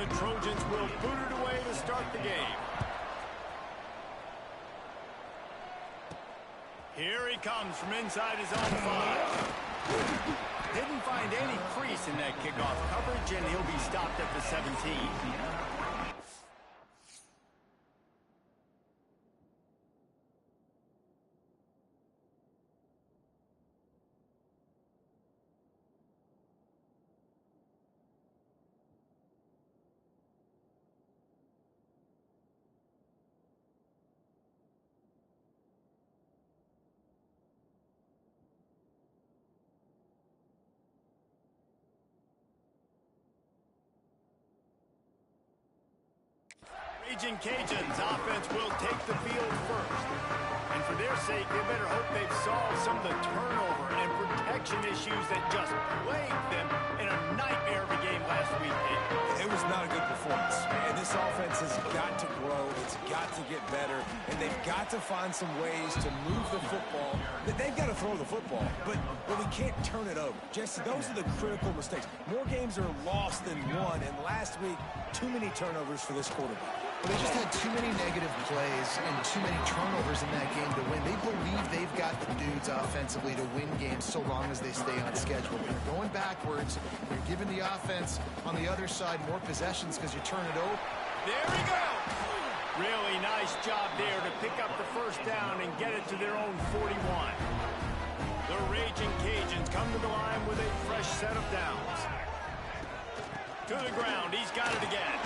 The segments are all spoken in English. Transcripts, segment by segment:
the Trojans will boot it away to start the game. Here he comes from inside his own 5. Didn't find any crease in that kickoff coverage, and he'll be stopped at the 17. Raging Cajuns offense will take the field first. And for their sake, they better hope they've solved some of the turnover and protection issues that just plagued them in a nightmare of a game last weekend. It was not a good performance, and this offense has got to grow. It's got to get better, and they've got to find some ways to move the football. They've got to throw the football, but we can't turn it over. Jesse, those are the critical mistakes. More games are lost than won, and last week, too many turnovers for this quarterback. Well, they just had too many negative plays and too many turnovers in that game to win. They believe they've got the dudes offensively to win games so long as they stay on schedule. They're going backwards. They're giving the offense on the other side more possessions because you turn it over. There he goes. Really nice job there to pick up the first down and get it to their own 41. The Raging Cajuns come to the line with a fresh set of downs. To the ground. He's got it again.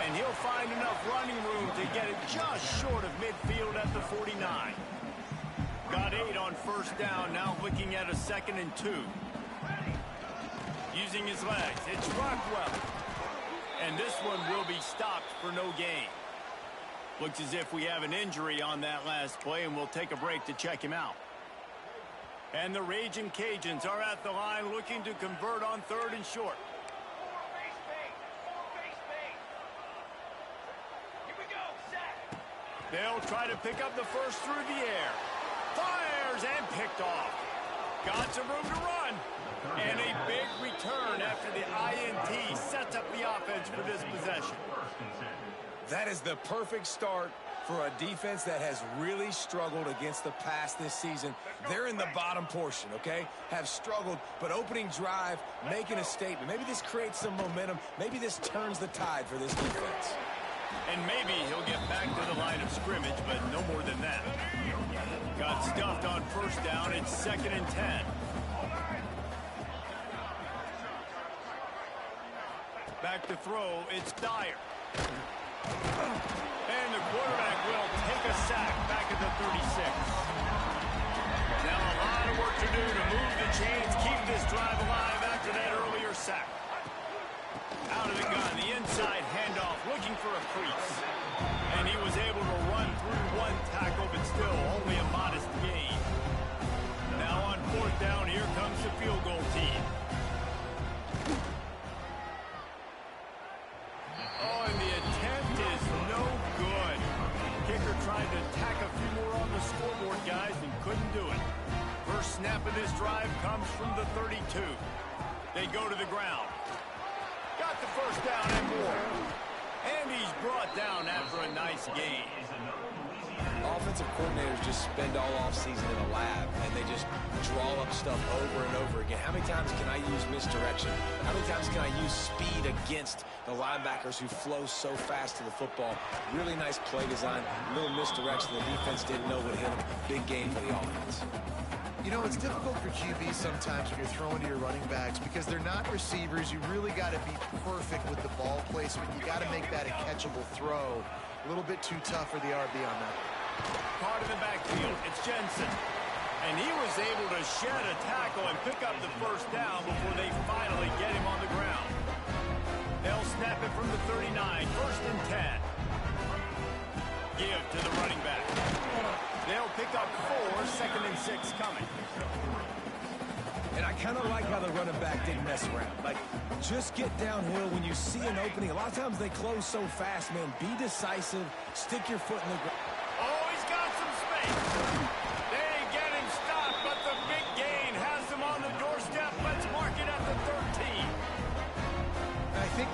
And he'll find enough running room to get it just short of midfield at the 49. Got 8 on first down, now looking at a 2nd and 2. Using his legs, it's Rockwell. And this one will be stopped for no gain. Looks as if we have an injury on that last play, and we'll take a break to check him out. And the Raging Cajuns are at the line looking to convert on 3rd and short. They'll try to pick up the first through the air. Fires and picked off. Got some room to run. And a big return after the INT sets up the offense for this possession. That is the perfect start for a defense that has really struggled against the pass this season. They're in the bottom portion, okay? Have struggled, but opening drive, making a statement. Maybe this creates some momentum. Maybe this turns the tide for this defense. And maybe he'll get back to the line of scrimmage, but no more than that. Got stuffed on first down. It's 2nd and 10. Back to throw. It's Dyer. And the quarterback will take a sack back at the 36. Now a lot of work to do to move the chains, keep this drive alive after that earlier sack. Out of the gun, the inside handoff, looking for a crease. And he was able to run through one tackle, but still only a modest gain. Now on 4th down, here comes the field goal team. Oh, and the attempt is no good. Kicker tried to tack a few more on the scoreboard, guys, and couldn't do it. First snap of this drive comes from the 32. They go to the ground. Got the first down and more. And he's brought down after a nice gain. Offensive coordinators just spend all offseason in a lab, and they just draw up stuff over and over again. How many times can I use misdirection? How many times can I use speed against the linebackers who flow so fast to the football? Really nice play design, little misdirection. The defense didn't know what hit them. Big game for the offense. You know, it's difficult for QBs sometimes when you're throwing to your running backs because they're not receivers. You really got to be perfect with the ball placement. You got to make that a catchable throw. A little bit too tough for the RB on that. Caught in the backfield. It's Jensen. And he was able to shed a tackle and pick up the first down before they finally get him on the ground. They'll snap it from the 39. 1st and 10. Give to the running back. They'll pick up 4. 2nd and 6 coming. And I kind of like how the running back didn't mess around. Like, just get downhill when you see an opening. A lot of times they close so fast, man. Be decisive. Stick your foot in the ground. Oh, he's got some space. They get him stopped, but the big gain has him on the doorstep. Let's mark it at the 13.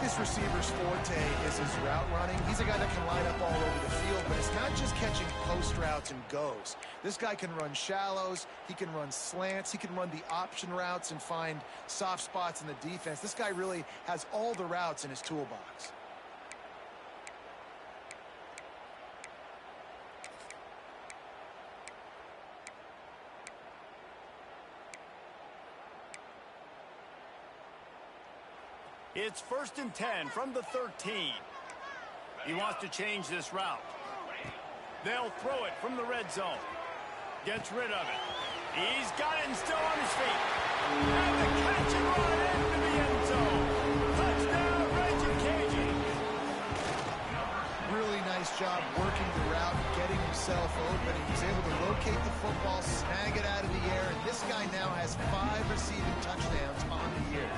this receiver's forte is his route running. He's a guy that can line up all over the field, but it's not just catching post routes and goes. This guy can run shallows, he can run slants, he can run the option routes and find soft spots in the defense. This guy really has all the routes in his toolbox. It's 1st and 10 from the 13. He wants to change this route. They'll throw it from the red zone. Gets rid of it. He's got it and still on his feet. And the catch and run into the end zone. Touchdown, Reggie Cajun. Really nice job working the route, getting himself open. He was able to locate the football, snag it out of the air, and this guy now has 5 receiving touchdowns on the year.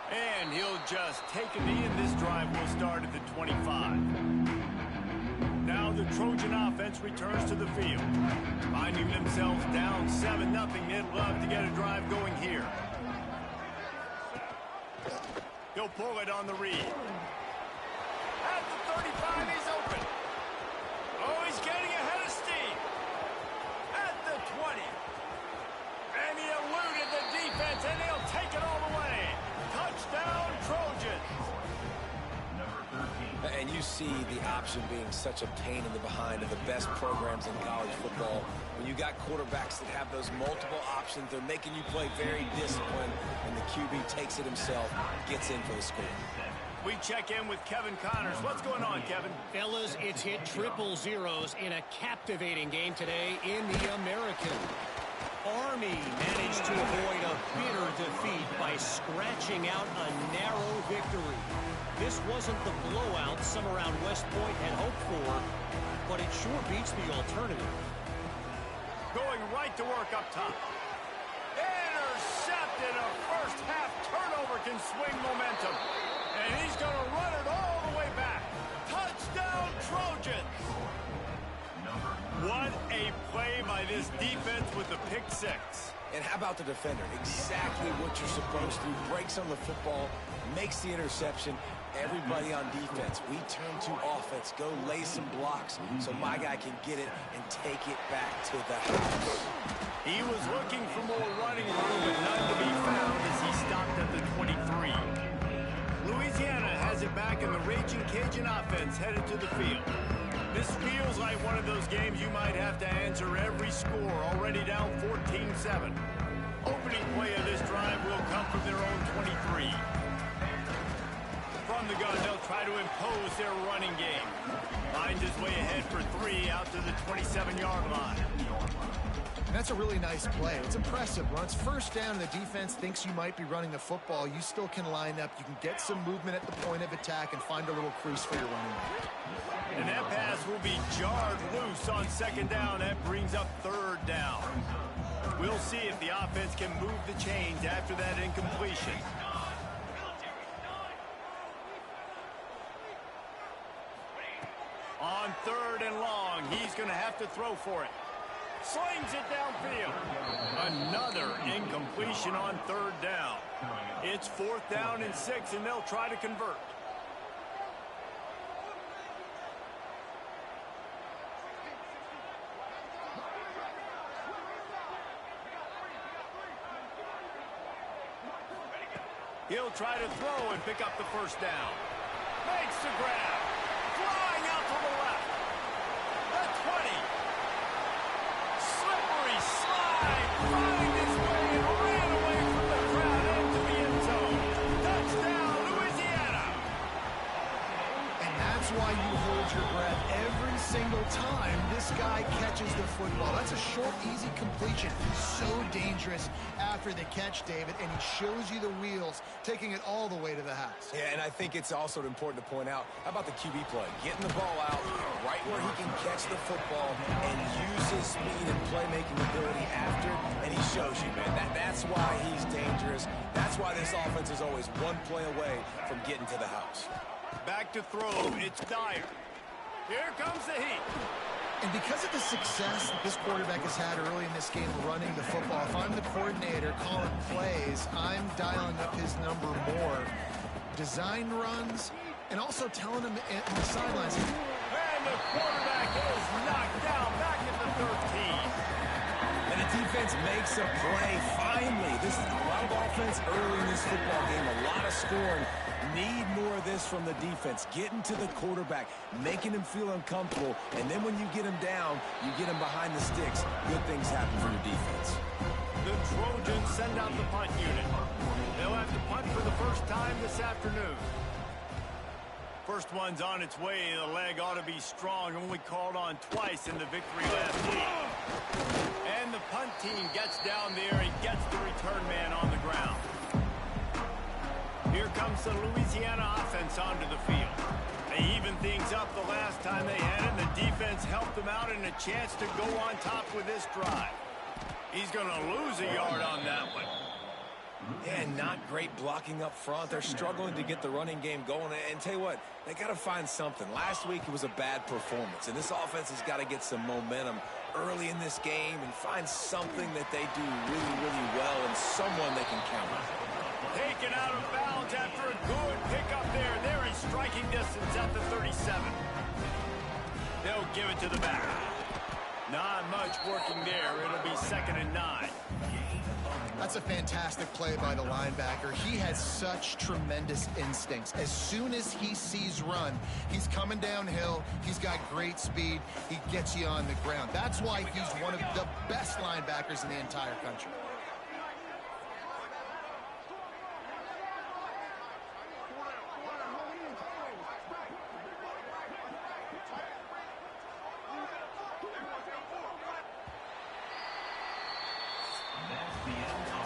And he'll just take a knee, and this drive will start at the 25. Now the Trojan offense returns to the field. Finding themselves down 7-0, they'd love to get a drive going here. He'll pull it on the read. At the 35, he's open. Oh, he's getting ahead of steam. At the 20. And he eluded the defense, and he'll take it all the way. Touchdown, Trojans. And you see the option being such a pain in the behind of the best programs in college football. When you got quarterbacks that have those multiple options, they're making you play very disciplined, and the QB takes it himself, gets in for the score. We check in with Kevin Connors. What's going on, Kevin? Fellas, it's hit triple zeros in a captivating game today in the American. Army managed to avoid a bitter defeat by scratching out a narrow victory. This wasn't the blowout some around West Point had hoped for, but it sure beats the alternative. Going right to work up top. Intercepted. A first half turnover can swing momentum. And he's going to run it all the way back. Touchdown, Trojans. What a play by this defense with the pick six. And how about the defender? Exactly what you're supposed to. Breaks on the football, makes the interception. Everybody on defense, we turn to offense. Go lay some blocks so my guy can get it and take it back to the house. He was looking for more running room, but none to be found as he stopped at the 23. Louisiana has it back, and the Raging Cajun offense headed to the field. This feels like one of those games you might have to answer every score, already down 14-7. Opening play of this drive will come from their own 23. From the gun, they'll try to impose their running game. Finds his way ahead for 3 out to the 27-yard line. And that's a really nice play. It's impressive. When it's first down and the defense thinks you might be running the football, you still can line up. You can get some movement at the point of attack and find a little crease for your running back. And that pass will be jarred loose on 2nd down. That brings up 3rd down. We'll see if the offense can move the chains after that incompletion. On 3rd and long, he's going to have to throw for it. Slings it downfield. Another incompletion on 3rd down. It's 4th down and 6, and they'll try to convert. He'll try to throw and pick up the 1st down. Makes the grab. Flying out to the left. The 20. Slippery slide. Finding his way and ran away from the crowd into the end zone. Touchdown, Louisiana. And that's why you hold your breath every single time this guy catches the football. That's a short, easy completion. So dangerous after the catch, David, and he shows you the wheels, taking it all the way to the house. Yeah, and I think it's also important to point out, how about the QB play? Getting the ball out right where he can catch the football and use his speed and playmaking ability after, and he shows you, man. That's why he's dangerous. That's why this offense is always one play away from getting to the house. Back to throw. It's Dyer. Here comes the heat. And because of the success that this quarterback has had early in this game running the football, if I'm the coordinator calling plays, I'm dialing up his number more. Design runs, and also telling him on the sidelines. And the quarterback is knocked down back at the 13. And the defense makes a play. Finally, this is a lot of offense early in this football game, a lot of scoring. Need more of this from the defense. Getting to the quarterback, making him feel uncomfortable, and then when you get him down, you get him behind the sticks. Good things happen for your defense. The Trojans send out the punt unit. They'll have to punt for the first time this afternoon. First one's on its way. The leg ought to be strong. Only called on twice in the victory last week. And the punt team gets down there and gets the return man on the ground. Here comes the Louisiana offense onto the field. They evened things up the last time they had it. The defense helped them out and a chance to go on top with this drive. He's going to lose a yard on that one. And not great blocking up front. They're struggling to get the running game going. And tell you what, they got to find something. Last week it was a bad performance, and this offense has got to get some momentum early in this game and find something that they do really, really well and someone they can count on. Taken out of bounds after a good pickup there. They're in striking distance at the 37. They'll give it to the back. Not much working there. It'll be 2nd and 9. That's a fantastic play by the linebacker. He has such tremendous instincts. As soon as he sees run, he's coming downhill. He's got great speed. He gets you on the ground. That's why he's one of the best linebackers in the entire country.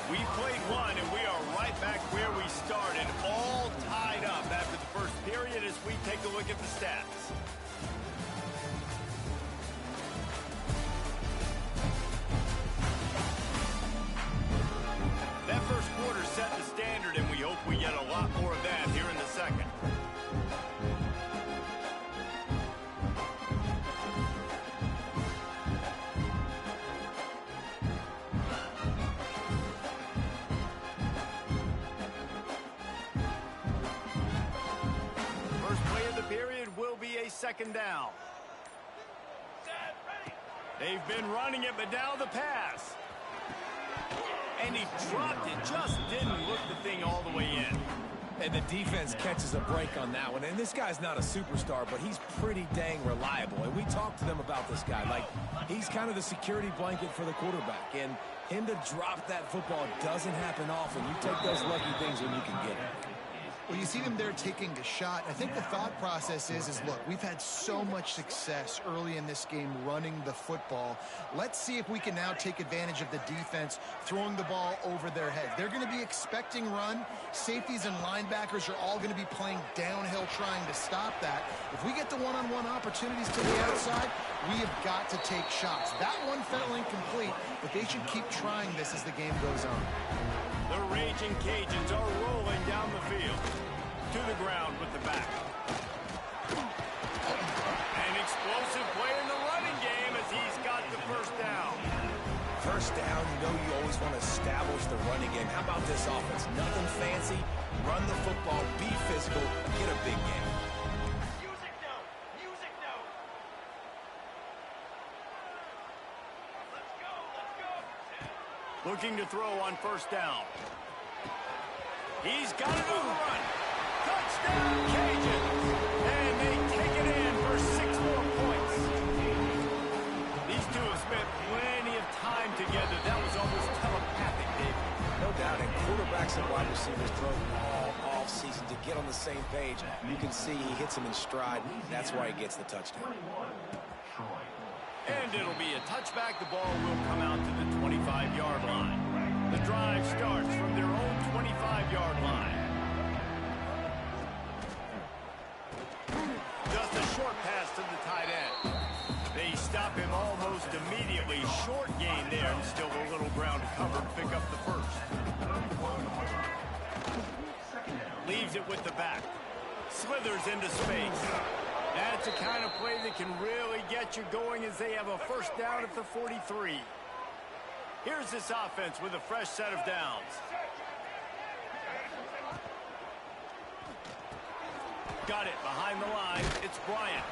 We played one, and we are right back where we started, all tied up after the first period as we take a look at the stats. That first quarter set the standard, and we hope we get a lot more of that here in the second. Second down. They've been running it, but now the pass. And he dropped it. Just didn't look the thing all the way in. And the defense catches a break on that one. And this guy's not a superstar, but he's pretty dang reliable. And we talked to them about this guy. Like, he's kind of the security blanket for the quarterback. And him to drop that football doesn't happen often. You take those lucky things when you can get it. Well, you see them there taking a shot. I think the thought process is look, we've had so much success early in this game running the football. Let's see if we can now take advantage of the defense throwing the ball over their heads. They're going to be expecting run. Safeties and linebackers are all going to be playing downhill trying to stop that. If we get the one-on-one opportunities to the outside, we have got to take shots. That one fell incomplete, but they should keep trying this as the game goes on. The Raging Cajuns are rolling down the field. To the ground with the back. An explosive play in the running game as he's got the first down. First down, you know you always want to establish the running game. How about this offense? Nothing fancy. Run the football, be physical, get a big game. Music note! Music note! Let's go! Let's go! Looking to throw on first down. He's got it on the run. Touchdown, Cajuns! And they take it in for 6 more points. These two have spent plenty of time together. That was almost telepathic, David. No doubt, and quarterbacks and wide receivers throw all off-season to get on the same page. You can see he hits them in stride. That's why he gets the touchdown. And it'll be a touchback. The ball will come out to the 25-yard line. The drive starts from their own 25-yard line. Just a short pass to the tight end. They stop him almost immediately. Short gain there, and still a little ground to cover to pick up the first. Leaves it with the back. Slithers into space. That's the kind of play that can really get you going as they have a first down at the 43. Here's this offense with a fresh set of downs. Got it behind the line. It's Bryant.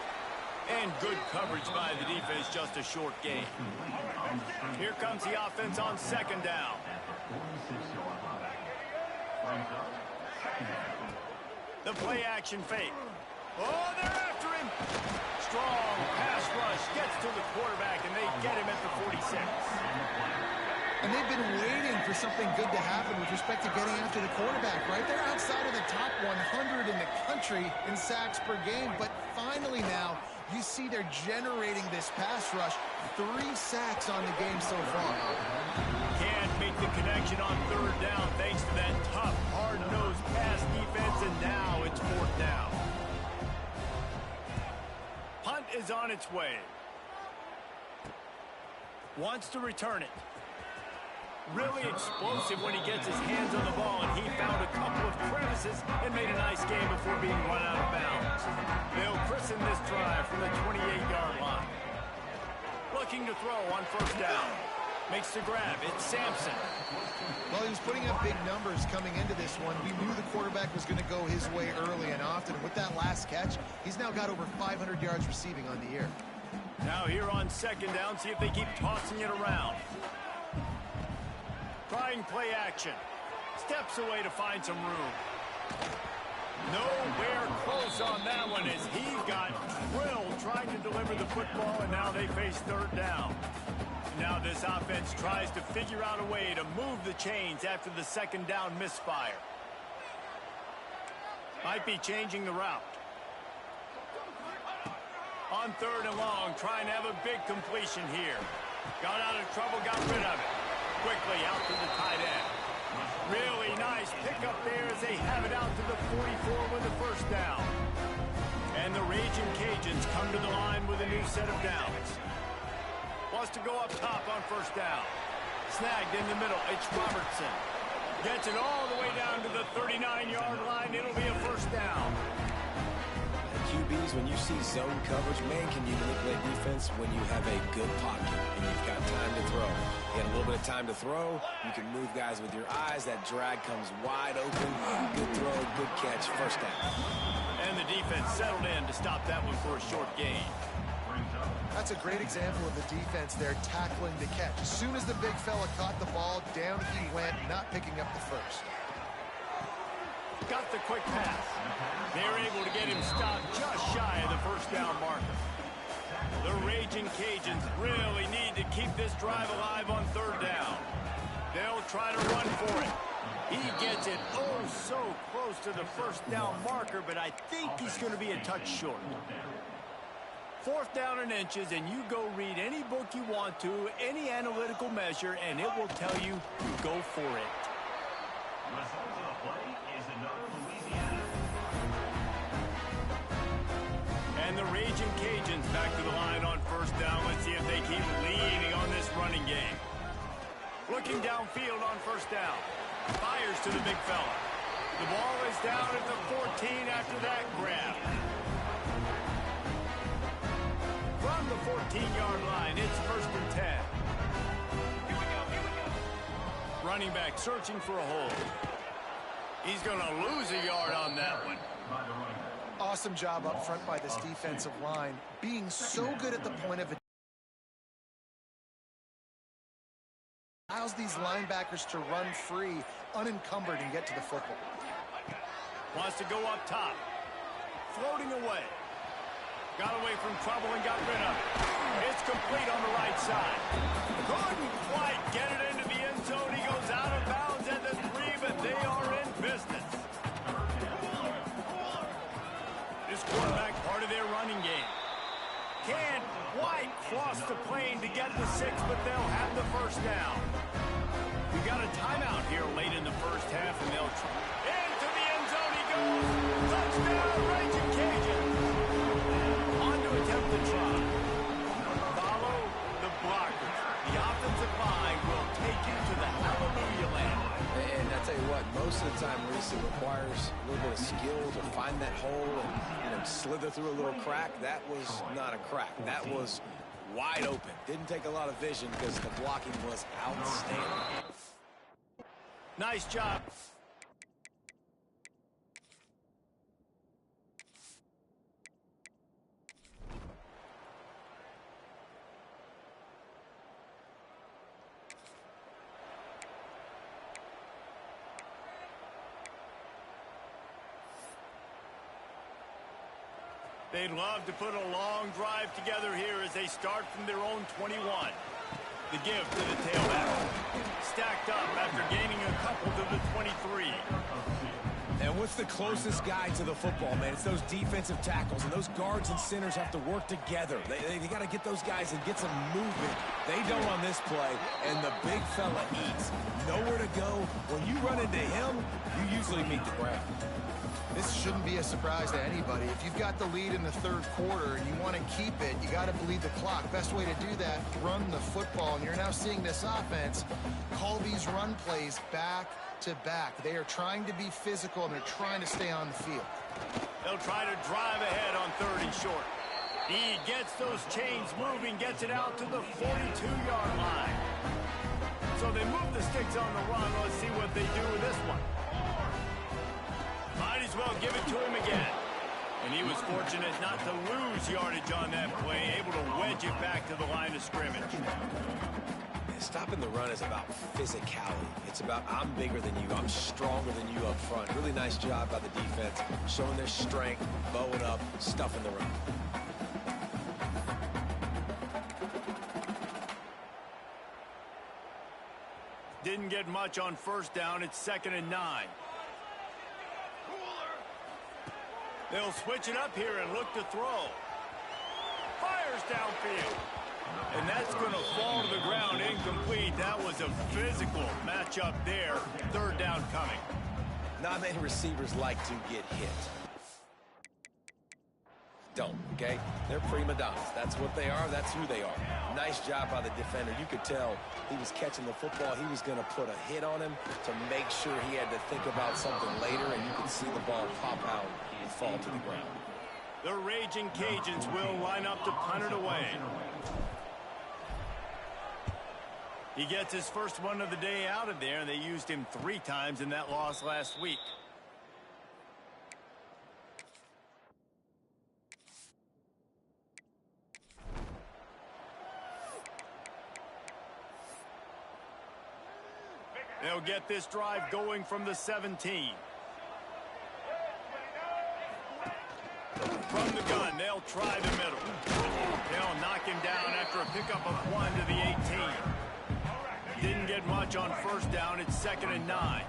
And good coverage by the defense, just a short gain. Here comes the offense on second down. The play action fake. Oh, they're after him. Strong pass rush gets to the quarterback, and they get him at the 46. And they've been waiting for something good to happen with respect to getting after the quarterback, right? They're outside of the top 100 in the country in sacks per game, but finally now you see they're generating this pass rush. 3 sacks on the game so far. Can't make the connection on third down thanks to that tough, hard-nosed pass defense, and now it's fourth down. Punt is on its way. Wants to return it. Really explosive when he gets his hands on the ball, and he found a couple of crevices and made a nice game before being run out of bounds. They'll christen this drive from the 28-yard line. Looking to throw on first down. Makes the grab. It's Sampson. Well, he was putting up big numbers coming into this one. We knew the quarterback was going to go his way early and often. And with that last catch, he's now got over 500 yards receiving on the year. Now here on second down, see if they keep tossing it around. Trying play action. Steps away to find some room. Nowhere close on that one as he got drilled trying to deliver the football, and now they face third down. Now this offense tries to figure out a way to move the chains after the second down misfire. Might be changing the route. On third and long, trying to have a big completion here. Got out of trouble, got rid of it. Quickly out to the tight end. Really nice pickup there as they have it out to the 44 with the first down. And the Raging Cajuns come to the line with a new set of downs. Wants to go up top on first down. Snagged in the middle. It's Robertson. Gets it all the way down to the 39-yard line. It'll be a first down. QBs, when you see zone coverage, man, can you manipulate defense when you have a good pocket and you've got time to throw. You got a little bit of time to throw. You can move guys with your eyes. That drag comes wide open. Good throw, good catch, first down. And the defense settled in to stop that one for a short gain. That's a great example of the defense there tackling the catch. As soon as the big fella caught the ball, down he went, not picking up the first. Got the quick pass. They're able to get him stopped just shy of the first down marker. The Raging Cajuns really need to keep this drive alive on third down. They'll try to run for it. He gets it oh so close to the first down marker, but I think he's going to be a touch short. Fourth down in inches, and you go read any book you want to, any analytical measure, and it will tell you to go for it. And the Raging Cajuns back to the line on first down. Let's see if they keep leading on this running game. Looking downfield on first down. Fires to the big fella. The ball is down at the 14 after that grab. From the 14-yard line, it's first and 10. Running back searching for a hole. He's going to lose a yard on that one. Awesome job up front by this defensive line, being so good at the point of it. Allows these linebackers to run free, unencumbered, and get to the football. Wants to go up top. Floating away. Got away from trouble and got rid of it. It's complete on the right side. Couldn't quite get it into the end zone. He goes out of bounds at the 3, but they are in business. This quarterback part of their running game. Can't quite cross the plane to get the 6, but they'll have the first down. We got a timeout here late in the first half, and they'll try. Into the end zone he goes. Touchdown, Raging Cajuns. On to attempt the try. Follow the blockers. The offensive line will take you to the hallelujah land. And I tell you what, most most of the time, Reese, it requires a little bit of skill to find that hole and slither through a little crack. That was not a crack. That was wide open. Didn't take a lot of vision because the blocking was outstanding. Nice job. They'd love to put a long drive together here as they start from their own 21. The give to the tailback. Stacked up after gaining a couple to the 23. And what's the closest guy to the football, man? It's those defensive tackles, and those guards and centers have to work together. They got to get those guys and get some movement. They don't on this play, and the big fella eats. Nowhere to go. When you run into him, you usually meet the ground. This shouldn't be a surprise to anybody. If you've got the lead in the third quarter and you want to keep it, you got to bleed the clock. Best way to do that, run the football. And you're now seeing this offense call these run plays back to back. They are trying to be physical, and they're trying to stay on the field. They'll try to drive ahead on 3rd and short. He gets those chains moving, gets it out to the 42-yard line. So they move the sticks on the run. Let's see what they do with this one. Might as well give it to him again. And he was fortunate not to lose yardage on that play, able to wedge it back to the line of scrimmage. Stopping the run is about physicality. It's about I'm bigger than you, I'm stronger than you up front. Really nice job by the defense, showing their strength, bowing up, stuffing the run. Didn't get much on 1st down. It's 2nd and 9. They'll switch it up here and look to throw. Fires downfield. And that's going to fall to the ground incomplete. That was a physical matchup there. 3rd down coming. Not many receivers like to get hit. Don't, okay? They're prima donnas. That's what they are. That's who they are. Nice job by the defender. You could tell he was catching the football. He was going to put a hit on him to make sure he had to think about something later, and you could see the ball pop out and fall to the ground. The Raging Cajuns will line up to punt it away. He gets his first one of the day out of there, and they used him 3 times in that loss last week. They'll get this drive going from the 17. From the gun, they'll try the middle. They'll knock him down after a pickup of 1 to the 18. Didn't get much on 1st down. It's 2nd and 9.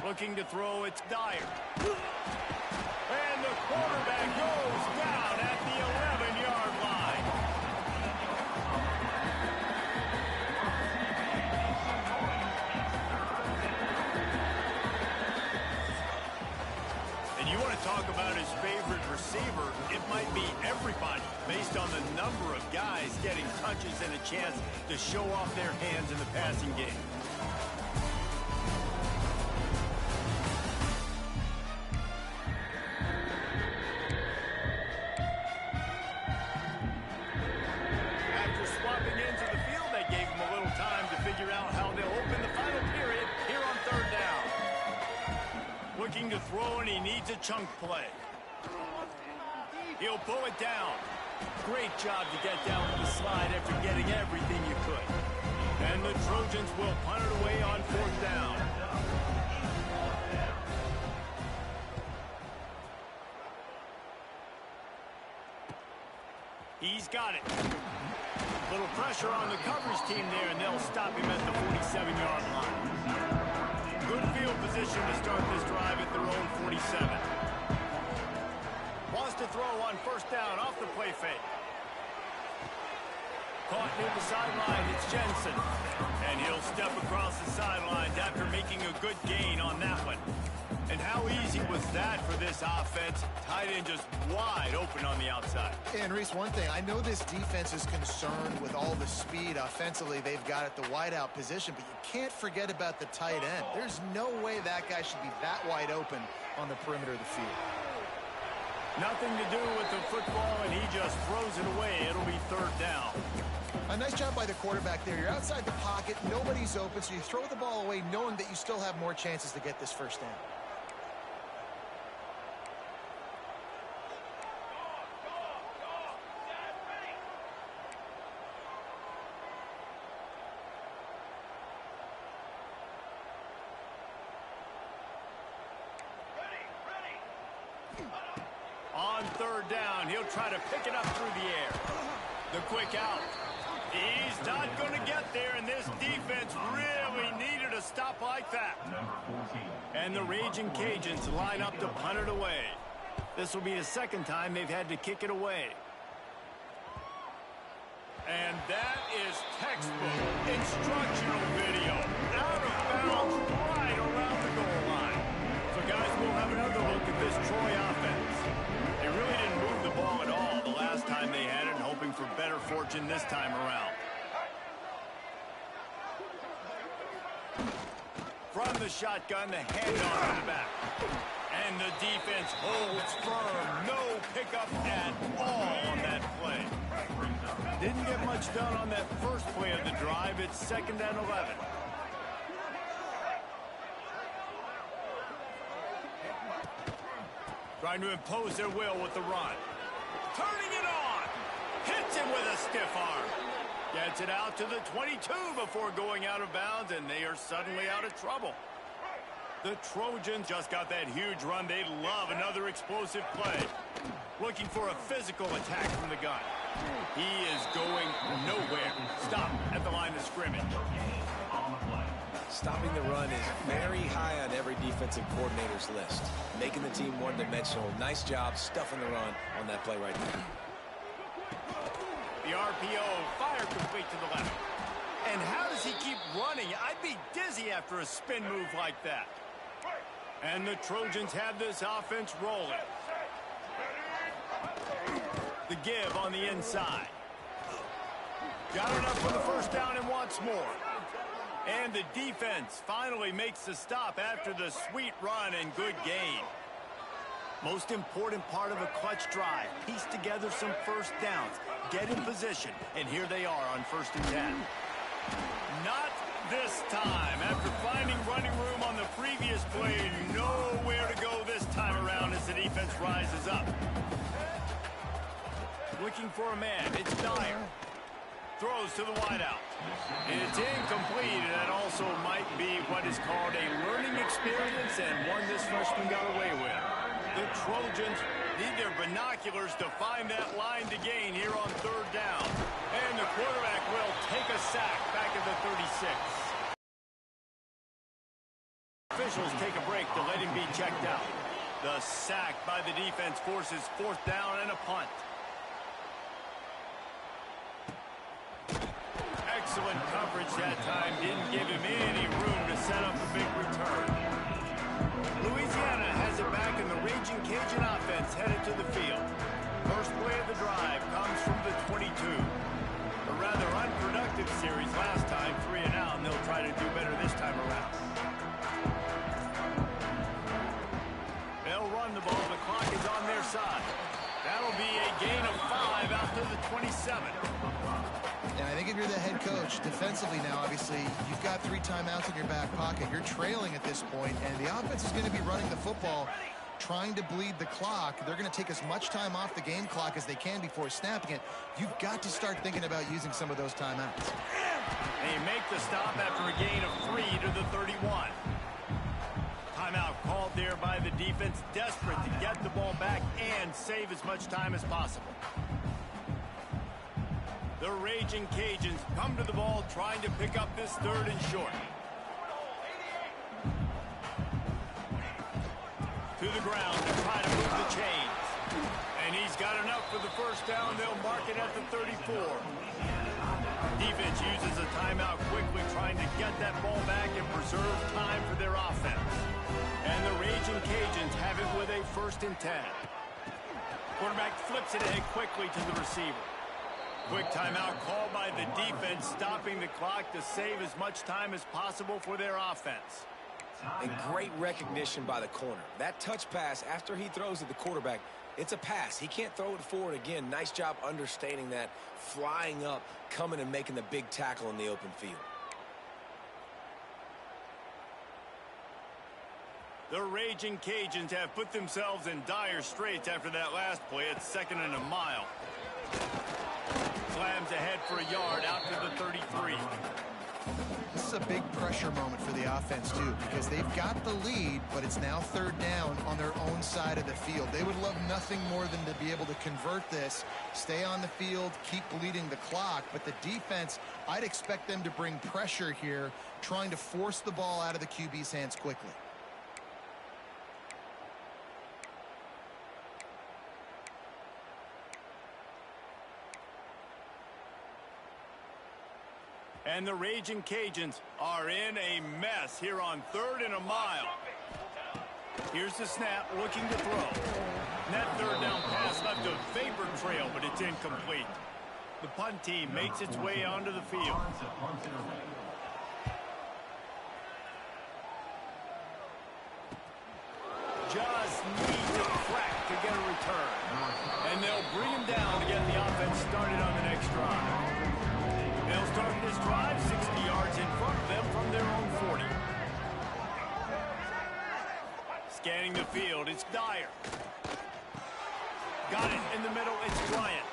Looking to throw, it's Dyer. And the quarterback goes down at the 11-yard line. And you want to talk about his favorite receiver, it might be everybody, based on the number of guys getting touches and a chance to show off their hands in the passing game. After swapping into the field, they gave him a little time to figure out how they'll open the final period here on 3rd down. Looking to throw, and he needs a chunk play. He'll pull it down. Great job to get down with the slide after getting everything you could. And the Trojans will punt it away on 4th down. He's got it. Little pressure on the coverage team there, and they'll stop him at the 47-yard line. Good field position to start this drive at their own 47. Wants to throw on 1st down off the play fake. Caught near the sideline, it's Jensen. And he'll step across the sidelines after making a good gain on that one. And how easy was that for this offense? Tight end just wide open on the outside. And Reese, one thing, I know this defense is concerned with all the speed offensively they've got at the wideout position, but you can't forget about the tight end. There's no way that guy should be that wide open on the perimeter of the field. Nothing to do with the football, and he just throws it away. It'll be third down. A nice job by the quarterback there. You're outside the pocket, nobody's open, so you throw the ball away knowing that you still have more chances to get this first down. On third down, he'll try to pick it up through the air. The quick out. He's not going to get there, and this defense really needed a stop like that. And the Raging Cajuns line up to punt it away. This will be the second time they've had to kick it away. And that is textbook instructional video. Out of bounds right around the goal line. So, guys, we'll have another look at this Troy offense. They really didn't move the ball at all the last time they had it, and hoping for better fortune this time around. From the shotgun, the handoff to the back. And the defense holds firm. No pickup at all on that play. Didn't get much done on that first play of the drive. It's 2nd and 11. Trying to impose their will with the run. Turning it on. Hits him with a stiff arm. Gets it out to the 22 before going out of bounds, and they are suddenly out of trouble. The Trojans just got that huge run. They love another explosive play. Looking for a physical attack from the gun. He is going nowhere. Stop at the line of scrimmage. Stopping the run is very high on every defensive coordinator's list. Making the team one-dimensional. Nice job stuffing the run on that play right there. The RPO, fire complete to the left. And how does he keep running? I'd be dizzy after a spin move like that. And the Trojans have this offense rolling. The give on the inside. Got enough for the first down and wants more. And the defense finally makes the stop after the sweet run and good gain. Most important part of a clutch drive. Piece together some first downs. Get in position. And here they are on 1st and 10. Not this time. After finding running room on the previous play, nowhere to go this time around as the defense rises up. Looking for a man. It's Dyer. Throws to the wideout. It's incomplete. That also might be what is called a learning experience and one this freshman got away with. The Trojans need their binoculars to find that line to gain here on 3rd down. And the quarterback will take a sack back at the 36. Officials take a break to let him be checked out. The sack by the defense forces 4th down and a punt. Excellent coverage that time. Didn't give him any room to set up a big return. Louisiana has it back, and the Raging Cajun offense headed to the field. First play of the drive comes from the 22. A rather unproductive series last time, 3 and out, and they'll try to do better this time around. They'll run the ball. The clock is on their side. That'll be a gain of 5 out to the 27. And I think if you're the head coach, defensively now, obviously, you've got 3 timeouts in your back pocket. You're trailing at this point, and the offense is going to be running the football, trying to bleed the clock. They're going to take as much time off the game clock as they can before snapping it. You've got to start thinking about using some of those timeouts. They make the stop after a gain of 3 to the 31. Timeout called there by the defense, desperate to get the ball back and save as much time as possible. The Raging Cajuns come to the ball, trying to pick up this 3rd and short. To the ground to try to move the chains. And he's got enough for the first down. They'll mark it at the 34. Defense uses a timeout quickly, trying to get that ball back and preserve time for their offense. And the Raging Cajuns have it with a 1st and 10. Quarterback flips it ahead quickly to the receiver. Quick timeout called by the defense, stopping the clock to save as much time as possible for their offense. And great recognition by the corner. That touch pass after he throws at the quarterback, it's a pass. He can't throw it forward again. Nice job understanding that, flying up, coming and making the big tackle in the open field. The Raging Cajuns have put themselves in dire straits after that last play. It's 2nd and a mile. Slams ahead for a yard out to the 33. This is a big pressure moment for the offense, too, because they've got the lead, but it's now 3rd down on their own side of the field. They would love nothing more than to be able to convert this, stay on the field, keep bleeding the clock. But the defense, I'd expect them to bring pressure here, trying to force the ball out of the QB's hands quickly. And the Raging Cajuns are in a mess here on 3rd and a mile. Here's the snap, looking to throw. And that 3rd down pass left a vapor trail, but it's incomplete. The punt team makes its way onto the field. Just needs a crack to get a return. And they'll bring him down to get the offense started on the next drive. They'll start this drive 60 yards in front of them from their own 40. Scanning the field, it's Dyer. Got it in the middle, it's Bryant.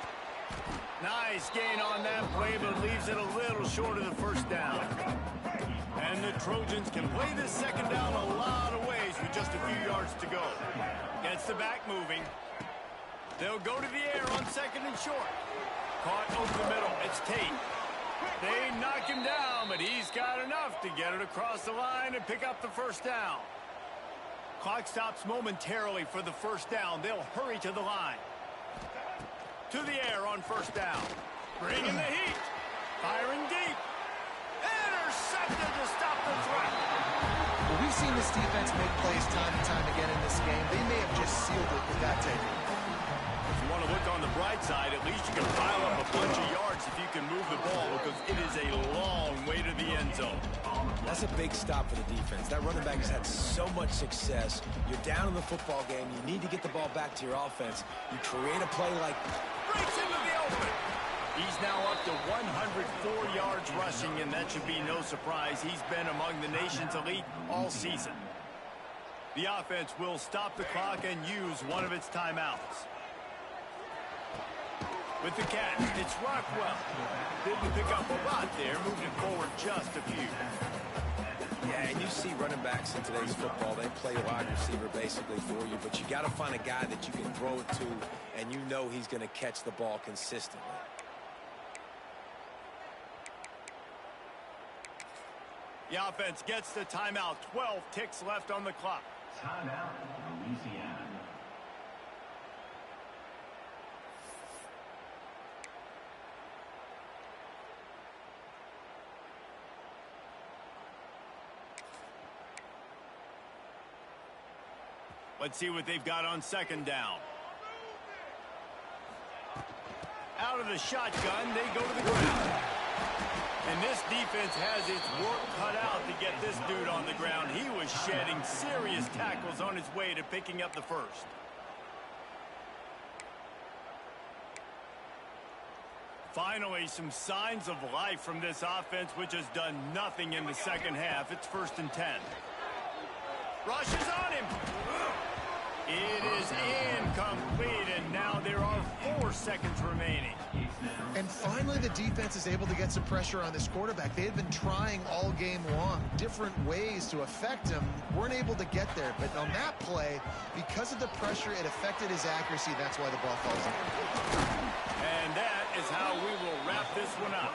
Nice gain on that play, but leaves it a little short of the 1st down. And the Trojans can play this 2nd down a lot of ways with just a few yards to go. Gets the back moving. They'll go to the air on 2nd and short. Caught over the middle, it's Tate. They knock him down, but he's got enough to get it across the line and pick up the 1st down. Clock stops momentarily for the 1st down. They'll hurry to the line. To the air on 1st down. Bringing the heat. Firing deep. Intercepted to stop the threat. Well, we've seen this defense make plays time and time again in this game. They may have just sealed it with that takeaway. If you want to look on the bright side, at least you can pile up a bunch of yards if you can move the ball, because it is a long way to the end zone. That's a big stop for the defense. That running back has had so much success. You're down in the football game. You need to get the ball back to your offense. You create a play like... Breaks into the open. He's now up to 104 yards rushing, and that should be no surprise. He's been among the nation's elite all season. The offense will stop the clock and use one of its timeouts. With the catch, it's Rockwell. Didn't pick up a lot there, moving forward just a few. Yeah, and you see running backs in today's football, they play wide receiver basically for you, but you got to find a guy that you can throw it to, and you know he's going to catch the ball consistently. The offense gets the timeout. 12 ticks left on the clock. Timeout, Louisiana. Let's see what they've got on 2nd down. Out of the shotgun, they go to the ground. And this defense has its work cut out to get this dude on the ground. He was shedding serious tackles on his way to picking up the 1st. Finally, some signs of life from this offense, which has done nothing in the 2nd half. It's 1st and 10. Rushes on him. It is incomplete, and now there are 4 seconds remaining. And finally, the defense is able to get some pressure on this quarterback. They had been trying all game long, different ways to affect him. Weren't able to get there, but on that play, because of the pressure, it affected his accuracy. That's why the ball falls in. And that is how we will wrap this one up.